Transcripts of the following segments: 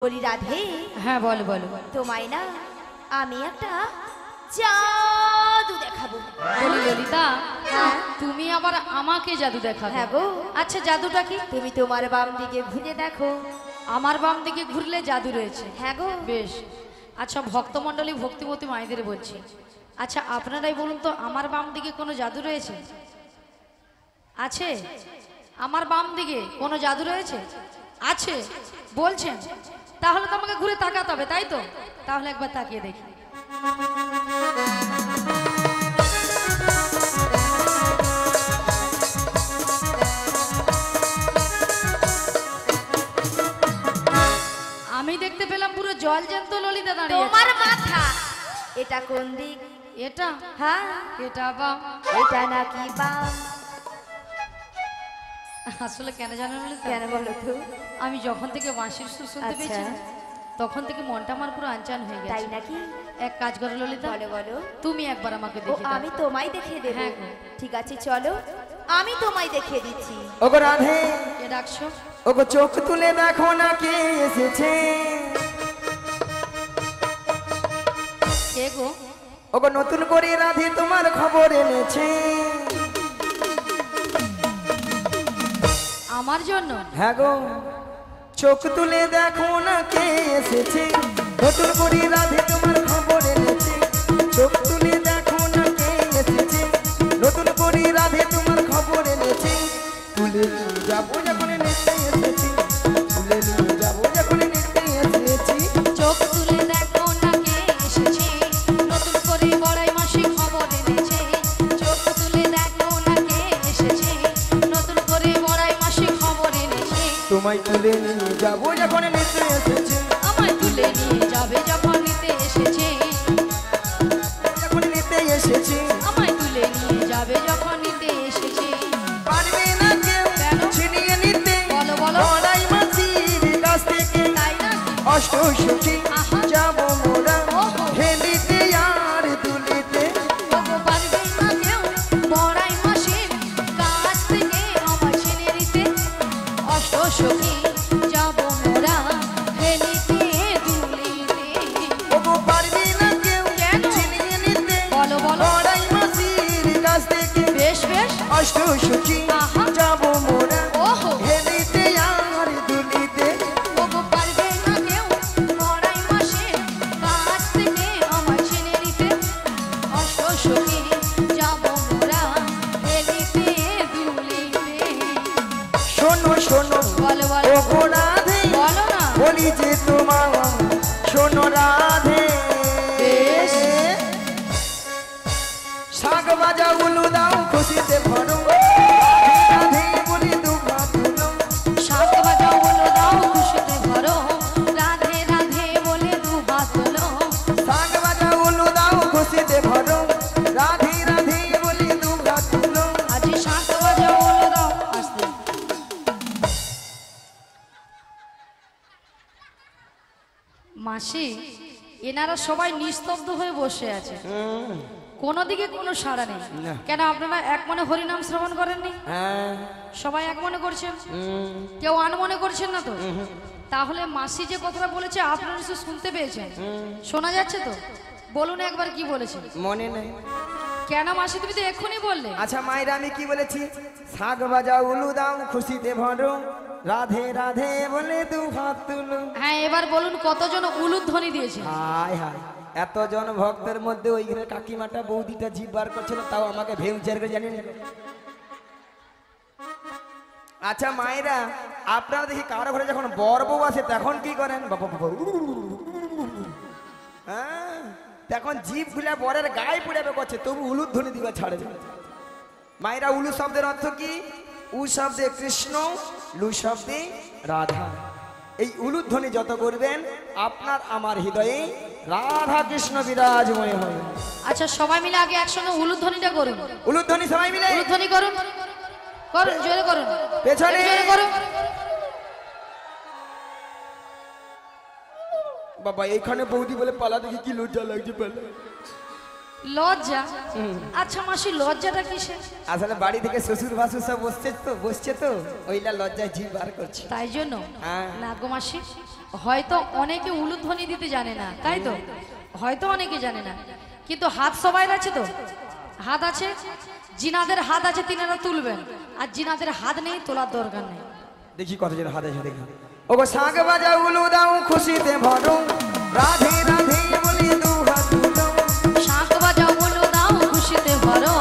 বলি রাধে। হ্যাঁ বল বল। তোমায় না আমি একটা জাদু দেখাবো। বলি ললিতা, তুমি আবার আমাকে জাদু দেখাবে? হ্যাঁ গো। আচ্ছা জাদুটা কি? তুমি তোমার বাম দিকে ঘুরে দেখো। আমার বাম দিকে ঘুরলে জাদু রয়েছে? হ্যাঁ গো। বেশ। আচ্ছা ভক্তমণ্ডলী ভক্তিমতী মায়েদের বলছি, আচ্ছা আপনারাই বলুন তো আমার বাম দিকে কোনো জাদু রয়েছে? আছে? আমার বাম দিকে কোনো জাদু রয়েছে? আছে বলছেন? তাহলে তো আমাকে ঘুরে তাকাতে হবে, তাই তো? তাহলে একবার তাকিয়ে দেখি। আমি দেখতে পেলাম পুরো জল জ্যান্ত ললিতা দাঁড়িয়ে। তোমার মাথা এটা কোন দিক? এটা? হ্যাঁ এটা বাম। এটা নাকি বাম? আসলে কেন জানো ললিতা? কেন বলো তো? আমি যখন থেকে বাঁশির সুর শুনতে পেয়েছি তখন থেকে মনটা আমার পুরো আনচান হয়ে গেছে। তাই নাকি? এক কাজ করো ললিতা, বলো বলো। তুমি একবার আমাকে ও দেখে দাও। আমি তোমায় দেখিয়ে দেব। হ্যাঁ গো। ঠিক আছে চলো আমি তোমায় দেখিয়ে দিচ্ছি। ওগো রাধে, কে ডাকছো? ওগো চোখ তুলে দেখো না কে এসেছে। কে গো? ওগো নতুন করে রাধে তোমার খবর এনেছে। আমার জন্য? হ্যাঁ গো, চোখ তুলে দেখো না কে এসেছে। নতুন করে রাধে তোমার খবর এনেছে। চোখ তুলে দেখো না কে এসেছে। নতুন করে রাধে তোমার খবর এনেছে। তুলে নিয়ে যাবো যখন নিতে এসেছি। তুলে নিয়ে যাবো যখন নিতে এসেছি। চোখ তুলে দেখো না কে এসেছে। নতুন করে বড়াই মাসি খবর এনেছে। চোখ তুলে দেখো না কে এসেছে। নতুন করে বড়াই মাসি খবর এনেছে। তোমায় তুলে নিয়ে যাবো যখন নিতে এসেছি। আমায় তুলে নিয়ে যাবে যখন নিতে এসেছে। যখন নিতে এসেছি। আমায় তুলে নিয়ে যাবে যখন নিতে এসেছে। পারবে না কেউ কেন? ছিনিয়ে নিতে। বলো বলো। বড়াই মাসির কাছ থেকে তাই না? অষ্ট সুখী আহা। যাবো মোরা। ওহো। হেলিতে আর দুলিতে। ওগো পারবে না কেউ বড়াই মাসির কাছ থেকে আমায় ছিনিয়ে নিতে। অষ্ট সখী যাবো মোরা হেলিতে দুলিতে। ওগো পারবে না কেউ কেন? ছিনিয়ে নিতে। বলো বলো। বড়াই মাসির কাছ থেকে বেশ বেশ। অষ্ট সুখী আহা। যাবো মোরা। ওহো। হেলিতে আর দুলিতে। ওগো পারবে না কেউ বড়াই মাসির কাছ থেকে আমায় ছিনিয়ে নিতে। অষ্ট সখী যাবো মোরা হেলিতে দুলিতে। শোনো শোনো বলো বলো। ওগো রাধে, বলো না। বলি যে তোমার শোনো রাধে। বেশ। শাক বাজা উলু দাও খুশিতে ভরো। রাধে বলি দুঘা তুলো। শাক বাজাও বলো দাও খুশিতে ভরো। রাধে রাধে বলে দুহাত তোলো। শাক বাজা উলু দাও খুশিতে ভরো। রাধে রাধে বলি দুঘা তুলো। আজি শাক বাজাও বলো দাও। আস্তে। মাসি, এনারা সবাই নিস্তব্ধ হয়ে বসে আছে, কোনো দিকে কোনো সাড়া নেই। না। কেন আপনারা এক মনে হরিনাম শ্রবণ করেননি? হ্যাঁ। সবাই এক মনে করছেন, কেউ আনমনে করছেন না তো? তাহলে মাসি যে কথাটা বলেছে আপনারা নিশ্চয়ই শুনতে পেয়েছেন, শোনা যাচ্ছে তো? বলুন একবার কি বলেছে। মনে নেই। কেন মাসি, তুমি তো এক্ষুনি বললে। আচ্ছা মায়েরা আমি কি বলেছি? শাক বাজা উলু দাও খুশিতে ভরো। রাধে রাধে বলে দুহাত তুলো। হ্যাঁ এবার বলুন কতজন উলুধ্বনি দিয়েছে? হায় হায়, এতজন ভক্তের মধ্যে ওইখানে কাকিমাটা বৌদিটা জিভ বার করছিল, তাও আমাকে ভেউচার করে জানেন। আচ্ছা মায়েরা, আপনারা দেখি কারো ঘরে যখন বর বউ আসে তখন কি করেন? হ্যাঁ, তখন জিভ খুলে বরের গায়ে পুড়াবে করছে, তবু উলুধ্বনি দিবা ছাড়ে না। মায়েরা, উলু শব্দের অর্থ কি? উ শব্দে কৃষ্ণ, লু শব্দে রাধা। এই উলুধ্বনি যত করবেন আপনার আমার হৃদয়ে রাধা কৃষ্ণ বিরাজময় হবে। আচ্ছা সবাই মিলে আগে একসঙ্গে উলুধ্বনিটা করুন। উলুধ্বনি সবাই মিলে উলুধ্বনি করুন, করুন জোরে করুন, পেছনে। জোরে করুন। বাবা এইখানে বৌদি বলে পালা দেখি কি লজ্জা লাগছে পালা। লজ্জা? আচ্ছা মাসি, লজ্জাটা কিসে? আসলে বাড়ি থেকে শ্বশুর ভাসুর সব বসছে তো ওইটা লজ্জায় জিভ বার করছে। তাই জন্য? হ্যাঁ। না গো মাসি, হয়তো অনেকে উলুধ্বনি দিতে জানে না, তাই তো? হয়তো অনেকে জানে না, কিন্তু হাত সবাই আছে তো, হাত আছে। জিনাদের হাত আছে তিনারা তুলবেন, আর জিনাদের হাত নেই, তোলার দরকার নেই। দেখি কতজন হাত আছে দেখি। ওগো শাঁখ বাজাও উলু দাও খুশিতে ভরো, রাধে রাধে বলি দু হাত তুলো। শাঁখ বাজাও উলু দাও খুশিতে ভরো,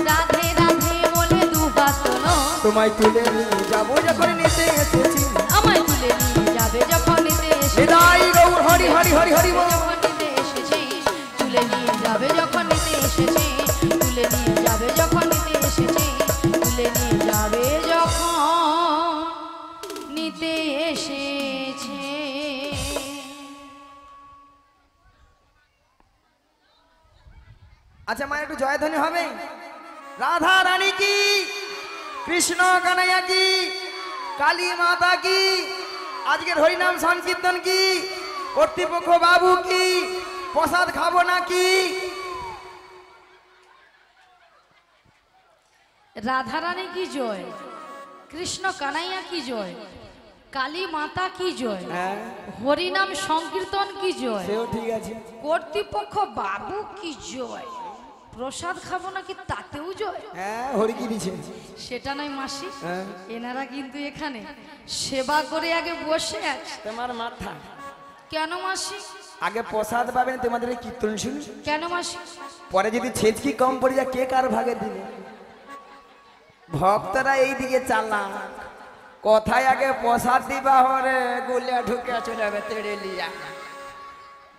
রাধে রাধে বলে দু হাত তোলো। তোমায় তুলে নিয়ে যাবো যখন নিতে এসেছি, আমায় তুলে নিয়ে যাবে যখন নিতে এসেছি। বিদায় গৌর হরি হরি হরি হরি বল। যখন নিতে এসেছি, তুলে নিয়ে যাবে যখন নিতে এসেছি, তুলে নিয়ে যাবে যখন নিতে এসেছি, তুলে নিয়ে যাবে যখন নিতে এসেছে। আচ্ছা মা একটু জয়ধ্বনি হবে। রাধা রানী কি, কৃষ্ণ কানাইয়া কি, কালী মাতা কি, আজকের হরিনাম সংকীর্তন কি, কর্তৃপক্ষ বাবু কি, প্রসাদ খাবো নাকি? রাধারানী কি জয়, কৃষ্ণ কানাইয়া কি জয়, কালী মাতা কি জয়, হ্যাঁ হরিনাম সংকীর্তন কি জয়, সেও ঠিক আছে। কর্তৃপক্ষ বাবু কি জয়, প্রসাদ খাবো নাকি তাতেও জয়। হ্যাঁ হরি কি দিছে? সেটা নয় মাসি, হ্যাঁ। এনারা কিন্তু এখানে সেবা করে আগে বসে আছে। তোমার মাথা কেন মাসি? আগে প্রসাদ পাবেন তোমাদের কীর্তন শুনি, কেন মাসি? পরে যদি ছেচকি কম পড়ে যায় কে কার ভাগে দিবে? ভক্তরা এইদিকে চালা, কথায় আগে প্রসাদ দিবা হরে গুলিয়া ঢুকে চলে যাবে তেড়ে লিয়া,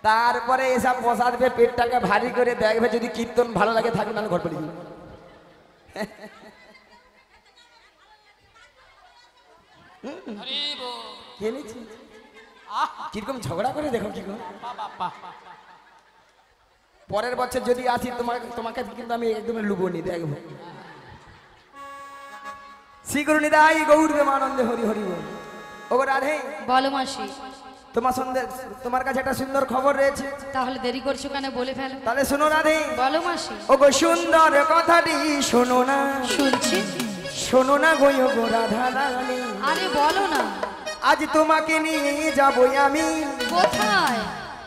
তারপরে এসব প্রসাদ পেয়ে পেটটাকে ভারী করে দেখবে, যদি কীর্তন ভালো লাগে থাকে না ঘর পড়ে যাবে। কিরকম ঝগড়া করে দেখো কি গো। পরের বছর যদি আসি তোমাকে কিন্তু আমি একদম লুবনি দেখবো। শ্রী গুরু নিতাই গৌর প্রেমানন্দে হরি হরি বল। ওগো রাধে, বলো মাসি। তোমার কাছে একটা সুন্দর খবর রয়েছে। তাহলে দেরি করছো কেন, বলে ফেলো। তাহলে শোনো রাধে। বলো মাসি। ওগো সুন্দর কথাটি শোনো না, শুনছি। শোনো না গো গো রাধা রানী। আরে বলো না। আজ তোমাকে নিয়ে যাবো আমি। কোথায়?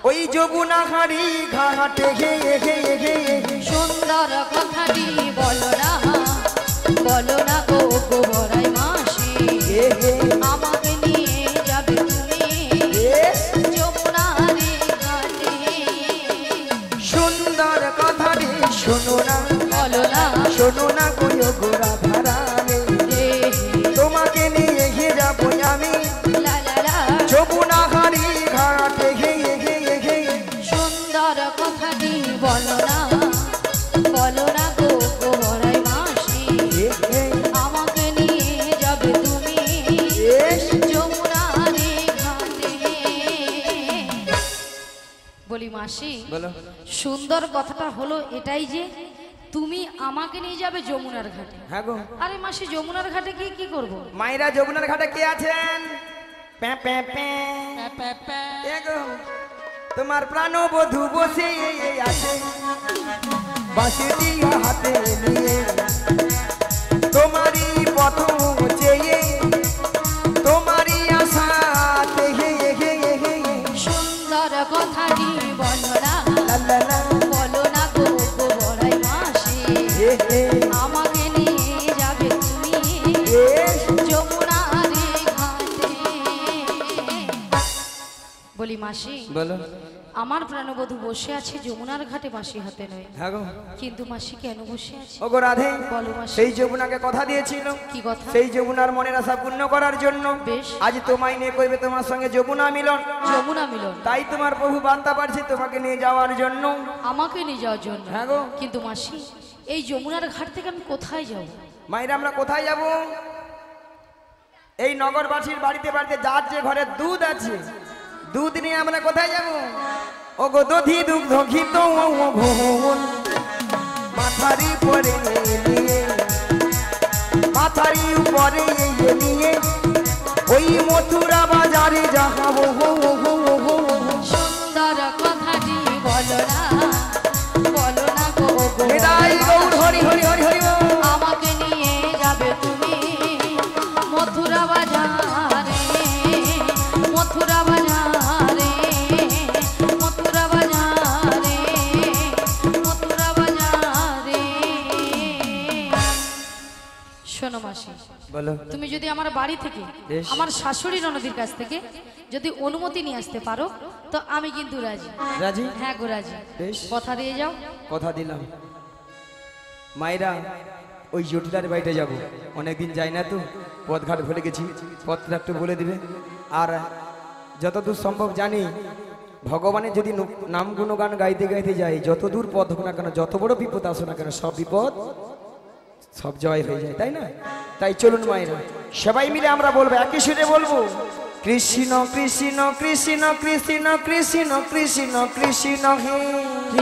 ওই যমুনা হাড়ি ঘাটে গে গে গে। সুন্দর কথাটি বলো না, বলো না গো গো বড়াই মাসি। আমাকে নিয়ে যাবে তুমি যমুনার ঘাটে। সুন্দর কথাটি শোনো না, বলো না, শোনো না গো গো রাধা রানী। তোমাকে নিয়ে যাবো আমি লা লা লা। যমুনা হাড়ি ঘাটে গে গে গে। সুন্দর কথাটি বলো না, বলো না গো গো বড়াই মাসি। আমাকে নিয়ে যাবে তুমি যমুনার ঘাটে। বলি মাসি, বলো। সুন্দর কথাটা হলো এটাই যে তুমি আমাকে নিয়ে যাবে যমুনার ঘাটে। হ্যাঁ গো। আরে মাসি, যমুনার ঘাটে গিয়ে কি করবো? মায়েরা যমুনার ঘাটে কে আছেন? প্যা প্যা প্যা। এ গো, তোমার প্রাণবধূ বসে আছে বাঁশিটি হাতে নিয়ে, তোমারই পথ চেয়ে, তোমারই আশাতে হে হে হে। সুন্দর কথাটি বলো না, লা লা লা। বলো না গো গো বড়াই মাসি। হে হে। আমাকে নিয়ে যাবে তুমি যমুনার ঘাটে। বলি মাসি, বলো। আমার প্রাণবধূ বসে আছে যমুনার ঘাটে বাঁশি হাতে নয়, হ্যাঁ গো। কিন্তু মাসি কেন বসে আছে? ওগো রাধে, বলো মাসি। সেই যমুনাকে কথা দিয়েছিল, কি কথা? সেই যমুনার মনের আশা পূর্ণ করার জন্য বেশ। আজ তোমায় নিয়ে করবে তোমার সঙ্গে যমুনা মিলন। যমুনা মিলন। তাই তোমার বহু বার্তা পারছি তোমাকে নিয়ে যাওয়ার জন্য। আমাকে নিয়ে যাওয়ার জন্য? হ্যাঁ গো। কিন্তু মাসি, এই যমুনার ঘাট থেকে আমি কোথায় যাব? মায়েরা আমরা কোথায় যাব? এই নগরবাসীর বাড়িতে বাড়িতে যার যে ঘরে দুধ আছে, দুধ নিয়ে আমরা কোথায় যাব? ওগো দধি দুগ্ধ ঘিত ভুবন, মাথারি পরে নিয়ে, মাথারি উপরে নিয়ে ওই মথুরা বাজারে যাবো। সুন্দর কথাটি বলো না, বলো না গো বলো। তুমি যদি আমার বাড়ি থেকে বেশ। আমার শাশুড়ি ননদির কাছ থেকে যদি অনুমতি নিয়ে আসতে পারো তো আমি কিন্তু রাজি। রাজি? হ্যাঁ গো রাজি। বেশ। কথা দিয়ে যাও। কথা দিলাম। মায়েরা ওই জটিলার বাড়িতে যাব, অনেকদিন যাই না তো, পথঘাট ভুলে গেছি, পথটা একটু বলে দিবে। আর যতদূর সম্ভব জানি ভগবানের যদি নাম গুণগান গাইতে গাইতে যাই, যত দূর পথ হোক না কেন, যত বড় বিপদ আসো না কেন, সব বিপদ সব জয় হয়ে যায়, তাই না? তাই চলুন মায়েরা সবাই মিলে আমরা বলবো, একই সুরে বলবো, কৃষ্ণ কৃষ্ণ কৃষ্ণ কৃষ্ণ কৃষ্ণ কৃষ্ণ কৃষ্ণ হে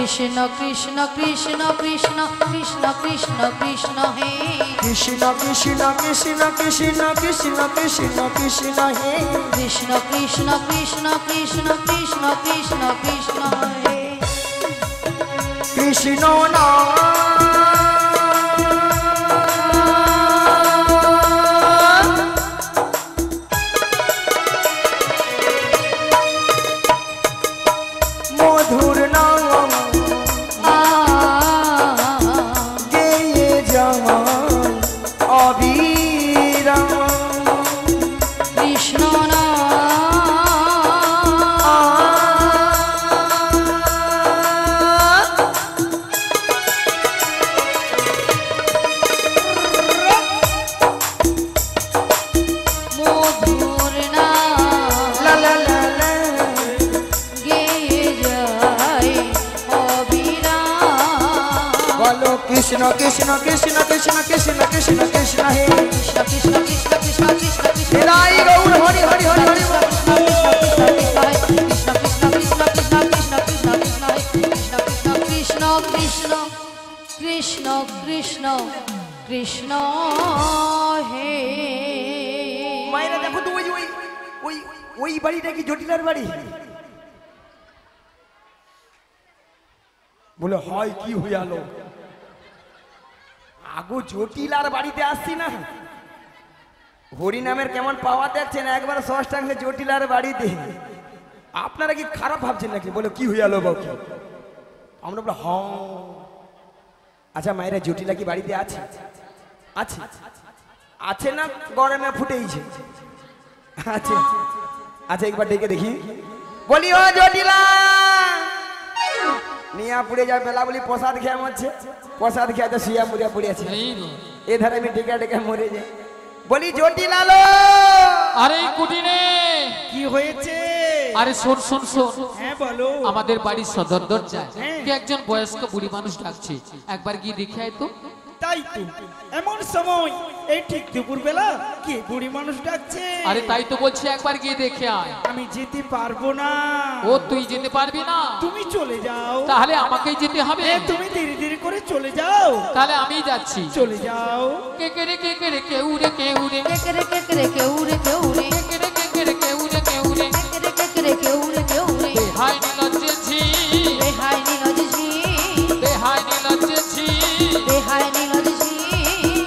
কৃষ্ণ কৃষ্ণ কৃষ্ণ কৃষ্ণ কৃষ্ণ কৃষ্ণ কৃষ্ণ হে কৃষ্ণ কৃষ্ণ কৃষ্ণ কৃষ্ণ কৃষ্ণ কৃষ্ণ কৃষ্ণ হে কৃষ্ণ কৃষ্ণ কৃষ্ণ কৃষ্ণ কৃষ্ণ কৃষ্ণ কৃষ্ণ হে কৃষ্ণ না মধুর নাম গেয়ে যাওয়ান অবিরাম কৃষ্ণ না মধুর না লা লা লা লা গেয়ে যায় অবিরাম বলো কৃষ্ণ কৃষ্ণ কৃষ্ণ কৃষ্ণ কৃষ্ণ কৃষ্ণ কৃষ্ণ হে কৃষ্ণ কৃষ্ণ কৃষ্ণ কৃষ্ণ কৃষ্ণ কৃষ্ণ নিতাই গৌর হরি হরি হরি হরি বল। কৃষ্ণ কৃষ্ণ কৃষ্ণ হে মায়েরা দেখো তো ওই ওই ওই ওই বাড়িটা কি জটিলার বাড়ি? বলে হয় কি হইয়ালো, আগো জটিলার বাড়িতে আসছি না, হরি নামের কেমন পাওয়া দেখছেন, একবার ষষ্ঠাংশে জটিলার বাড়িতে। আপনারা কি খারাপ ভাবছেন নাকি? বলে কি হইয়ালো বাবু? আমরা বলে হ। আচ্ছা মায়েরা জটিলা কি বাড়িতে আছে? আছে আছে না গরমে ফুটেইছে? আছে। আচ্ছা একবার ডেকে দেখি, বলি ও জটিলা, নিয়া পুড়ে যায় বেলা বলি প্রসাদ খেয়ে মরছে, প্রসাদ খেয়ে তো শুয়া মুড়িয়া পড়ে আছে, এ ধারে আমি ডেকে ডেকে মরে যাই। বলি জটিলা লো, আরে কুটিনে কি হয়েছে? আরে শোন শোন শোন, হ্যাঁ বলো। আমাদের বাড়ির সদর দরজায় হ্যাঁ। কি একজন বয়স্ক বুড়ি মানুষ ডাকছে, একবার গিয়ে দেখে আয় তো। তাই তো এমন সময় এই ঠিক দুপুর বেলা কে বুড়ি মানুষ ডাকছে? আরে তাই তো বলছি, একবার গিয়ে দেখে আয়। আমি যেতে পারবো না। ও তুই যেতে পারবি না? তুমি চলে যাও। তাহলে আমাকেই যেতে হবে। তুমি ধীরে ধীরে করে চলে যাও। তাহলে আমি যাচ্ছি। চলে যাও। কে কে রে কে কে রে কে উড়ে কে উড়ে কেকরে কেকরে কেউরে কেউরে কে কে রে কে কে রে কে উড়ে কে উড়ে কেকরে কেকরে কেউরে কেউরে বেহাই নীলজ্জেছি বেহাই নীলজি বেহাই নীলজ্জেছি বেহাই নীলজি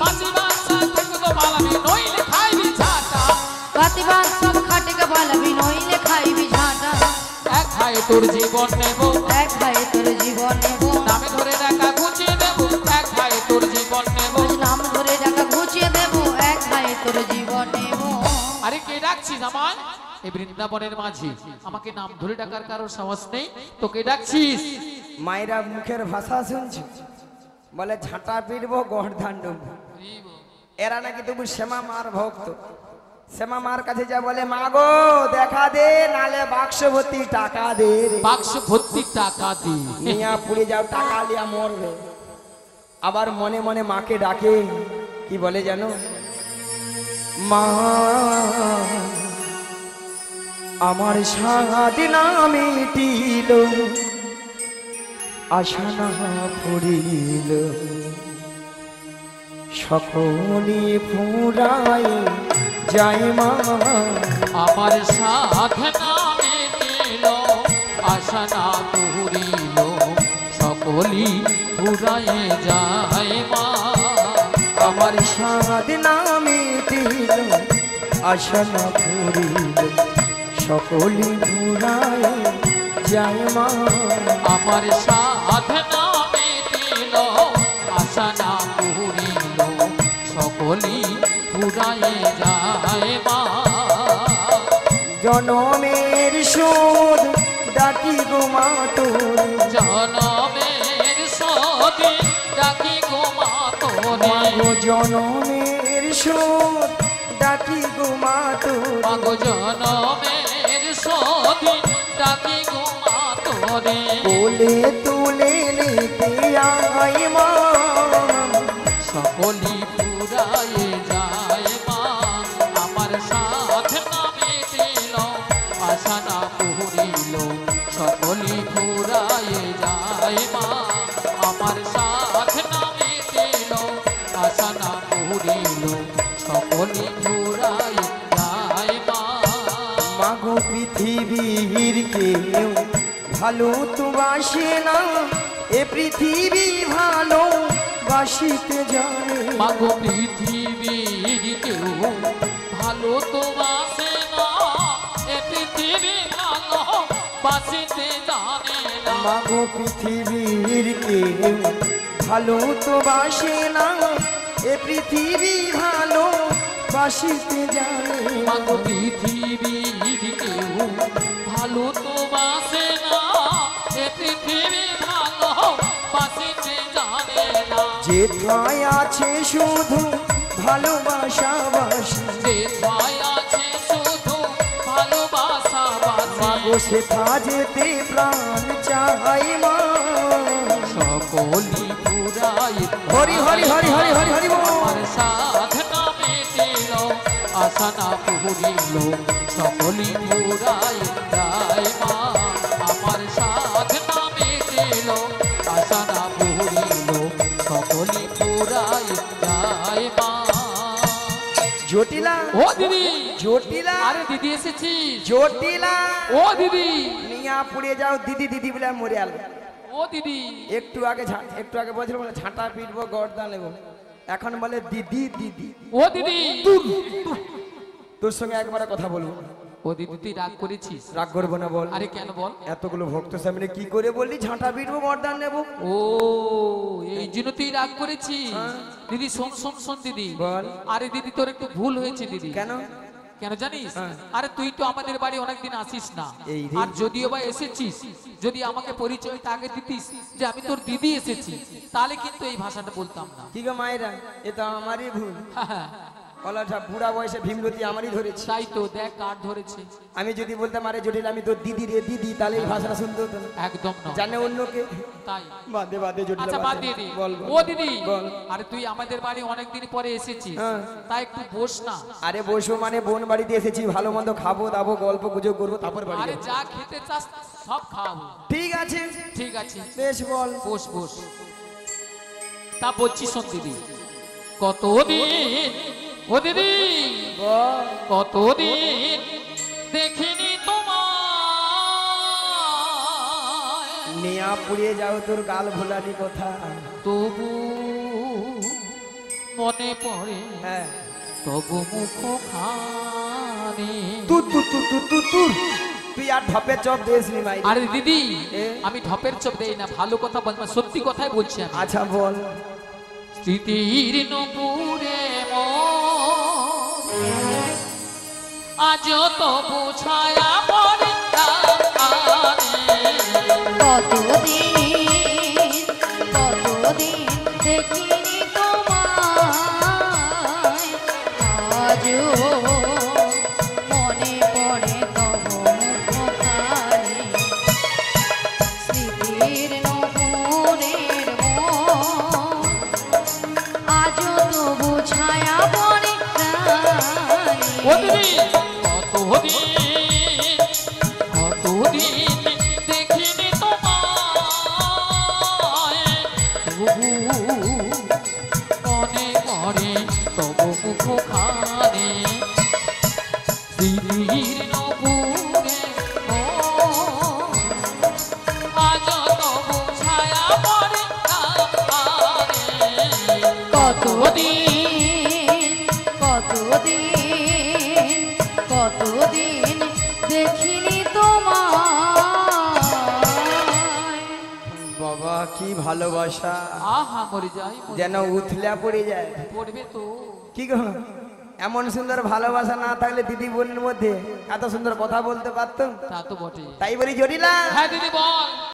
পাঁচিবার সাথে তো বালাবি নইলে খাইবি ঝাঁটা পাতিবার সব খাটকে বালাবি নইলে খাইবি ঝাঁটা এক খায়ে তোর জীবন নেব এক ভাই তোর জীবন নেব নামে ধরে টাকা গুছিয়ে দেব এক খায়ে তোর জীবন নেব নাম ধরে টাকা ঘুচিয়ে দেব এক ভাই তোর জীবন নেব আরে কে ডাকছিস আমায়? এই বৃন্দাবনের মাঝি আমাকে নাম ধরে ডাকার কারোর সাহস নেই, তোকে ডাকছিস। মায়েরা মুখের ভাষা শুনছি, বলে ঝাঁটা পিটবো গড়ধান ডুববো। এরা নাকি তবু শ্যামা মার ভক্ত। শ্যামা মার কাছে যা বলে, মা গো দেখা দে, নালে বাক্স ভর্তি টাকা দে রে। বাক্স ভর্তি টাকা দি নিয়া পুড়ে যাও, টাকা লিয়া মরবে। আবার মনে মনে মাকে ডাকে, কি বলে জানো? মা আমার সারাদিন মিটিল, আশা না ফুরিল, সকলি ফুরাই যাই মা। আমার সাধনা মেটিল আশা না তুরিল সকলি ফুরায়ে যায় মা। আমার সারাদিন মিটিল, আশা না ফুরিল, সকলি ফুরাই যাই মা। আমার সাধনা মেটিল আশা না তুরিল সকলি ফুরায়ে ফুরায়ে যায় মা জনমের শোধ ডাকি গো মা তোরে জনমের সদি ডাকি গো মা তোরে মাগো জনমের শোধ ডাকি গো মা তোরে মাগো জনমের সদি ডাকি গো মা তোরে কোলে তুলে নিতে আয় মা সকলি ফুরায়ে যায় মা আমার সাথ নামে দিল আশা না পুরিল সকলি ফুরায়ে যায় মা আমার সাথ নামে দিল আশা না পুরিল সকলি ফুরায়ে যায় মা মাগো পৃথিবীর কেউ ভালো তো বাসে না এ পৃথিবী ভালো বাসিতে জানে মাগো পৃথিবীর কেউ ভালো তো বাসে না এ পৃথিবী ভালো বাসিতে জানে না মাগো পৃথিবীর কেউ ভালো তো বাসে না এ পৃথিবী ভালো বাসিতে জানে মাগো পৃথিবীর কেউ ভালো তো বাসে না এ পৃথিবী ভালো বাসিতে জানে না যেথায় আছে শুধু ভালোবাসা বাসি যে ভয় আছে শুধু ভালোবাসা বাসে মাগো সেথা যেতে প্রাণ চাই মা সকলি পুরাই হরি হরি হরি হরি হরি হরি বল। আমার সাধনা মেটিল আশা না পুরিল সকলি পুরাই যায় মা আমার সাধনা মেটিল আশা না পুরিল সকলি পুরাই যায় মা জটিলা ও দিদি জটিলা আরে দিদি এসেছি জটিলা ও দিদি মিয়া পুড়ে যাও দিদি দিদি বলে আর মরে আল ও দিদি একটু আগে বলছিল বলে ঝাঁটা পিটবো গর্দা নেবো এখন বলে দিদি দিদি ও দিদি তোর সঙ্গে একবারে কথা বলবো ও দিদি তুই রাগ করেছিস রাগ করবো না বল আরে কেন বল এতগুলো ভক্ত সামনে কি করে বললি ঝাঁটা পিটবো গর্দান নেবো ও এই জন্য তুই রাগ করেছিস দিদি শোন শোন শোন দিদি বল। আরে দিদি তোর একটু ভুল হয়েছে দিদি কেন কেন জানিস হ্যাঁ। আরে তুই তো আমাদের বাড়ি অনেকদিন আসিস না এই রে। আর যদিও বা এসেছিস যদি আমাকে পরিচয় আগে দিতিস যে আমি তোর দিদি এসেছি তাহলে কিন্তু এই ভাষাটা বলতাম না কি গো মায়েরা এ তো আমারই ভুল কলাটা বুড়া বয়সে ভীমরতি আমারই ধরেছি তাই তো দেখ কার ধরেছে আমি যদি বলতাম আরে জটিল আমি তোর দিদি রে দিদি তাহলে এই ভাষাটা শুনতে হতো না একদম না জানে অন্যকে তাই বাদে বাদে জটিল আচ্ছা বাদ দিয়ে দি বল বল। ও দিদি বল। আরে তুই আমাদের বাড়ি অনেকদিন পরে এসেছিস হ্যাঁ। তাই একটু বস না আরে বসো মানে বোন বাড়িতে এসেছি ভালো মন্দ খাবো দাবো গল্প গুজব করবো তারপর বাড়ি আরে যাবো। যা খেতে চাস সব খাওয়াবো ঠিক আছে ঠিক আছে বেশ বল বস বস তা বলছি শোন দিদি কতদিন ও দিদি বল। কতদিন দেখিনি তোমায় নিয়া পুড়িয়ে যাও তোর গাল ভোলানি কথা তবু মনে পড়ে হ্যাঁ তবু মুখ খানে তুই তুই আর ঢপে চপ দিস নি মাই আরে দিদি এ? আমি ঢপের চোখ দেই না ভালো কথা বল না, সত্যি কথাই বলছি আমি আচ্ছা বল স্মৃতির নপুরে আজ তো বুঝায়া পড়ে কতদিন দেখিনি তোমায় আজও মনে পড়ে তব মুখখানি স্মৃতির নপুরের মন আজও তবু ছায়া পড়ে ও দিদি কতদিন দেখিনি তোমায় তবু মনে পড়ে তব মুখ খানে স্মৃতির নপুরে আজ তবু ছায়া পড়ে কতদিন দেখিনি তোমায় বাবা কি ভালোবাসা আহা মরে যাই যেন উথলা পড়ে যায় পড়বে তো কি গো এমন সুন্দর ভালোবাসা না থাকলে দিদি বোনের মধ্যে এত সুন্দর কথা বলতে পারতাম। তা তো বটে। তাই বলি জটিলা। হ্যাঁ দিদি বল।